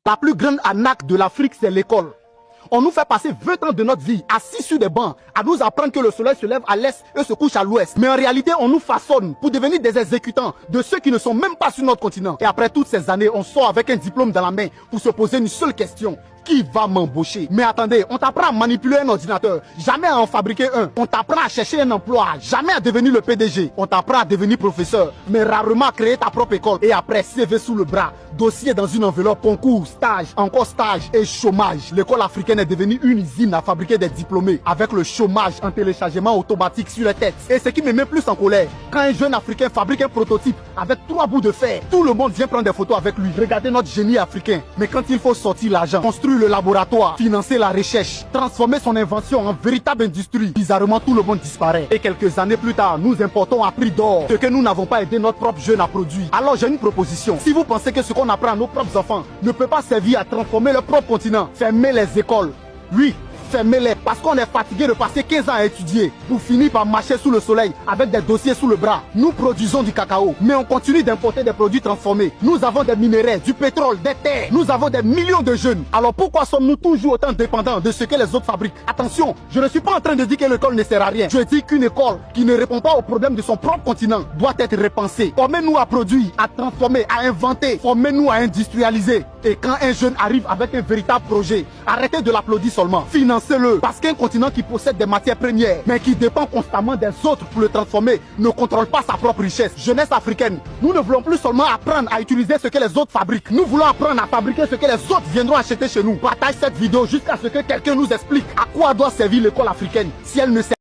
La plus grande arnaque de l'Afrique, c'est l'école. On nous fait passer 20 ans de notre vie assis sur des bancs à nous apprendre que le soleil se lève à l'est et se couche à l'ouest. Mais en réalité, on nous façonne pour devenir des exécutants de ceux qui ne sont même pas sur notre continent. Et après toutes ces années, on sort avec un diplôme dans la main pour se poser une seule question. Qui va m'embaucher? Mais attendez, on t'apprend à manipuler un ordinateur, jamais à en fabriquer un. On t'apprend à chercher un emploi, jamais à devenir le PDG. On t'apprend à devenir professeur, mais rarement à créer ta propre école. Et après, CV sous le bras, dossier dans une enveloppe, concours, stage, encore stage et chômage. L'école africaine est devenue une usine à fabriquer des diplômés, avec le chômage en téléchargement automatique sur les têtes. Et ce qui me met plus en colère, quand un jeune africain fabrique un prototype avec 3 bouts de fer, tout le monde vient prendre des photos avec lui. Regardez notre génie africain. Mais quand il faut sortir l'argent, construire le laboratoire, financer la recherche, transformer son invention en véritable industrie, bizarrement tout le monde disparaît. Et quelques années plus tard, nous importons à prix d'or ce que nous n'avons pas aidé notre propre jeune à produire. Alors j'ai une proposition. Si vous pensez que ce qu'on apprend à nos propres enfants ne peut pas servir à transformer leur propre continent, fermez les écoles. Oui, fermez-les parce qu'on est fatigué de passer 15 ans à étudier pour finir par marcher sous le soleil avec des dossiers sous le bras. Nous produisons du cacao, mais on continue d'importer des produits transformés. Nous avons des minéraux, du pétrole, des terres. Nous avons des millions de jeunes. Alors pourquoi sommes-nous toujours autant dépendants de ce que les autres fabriquent? Attention, je ne suis pas en train de dire que l'école ne sert à rien. Je dis qu'une école qui ne répond pas aux problèmes de son propre continent doit être repensée. Formez-nous à produire, à transformer, à inventer. Formez-nous à industrialiser. Et quand un jeune arrive avec un véritable projet, arrêtez de l'applaudir seulement. Financez-le. Parce qu'un continent qui possède des matières premières, mais qui dépend constamment des autres pour le transformer, ne contrôle pas sa propre richesse. Jeunesse africaine, nous ne voulons plus seulement apprendre à utiliser ce que les autres fabriquent. Nous voulons apprendre à fabriquer ce que les autres viendront acheter chez nous. Partage cette vidéo jusqu'à ce que quelqu'un nous explique à quoi doit servir l'école africaine si elle ne sert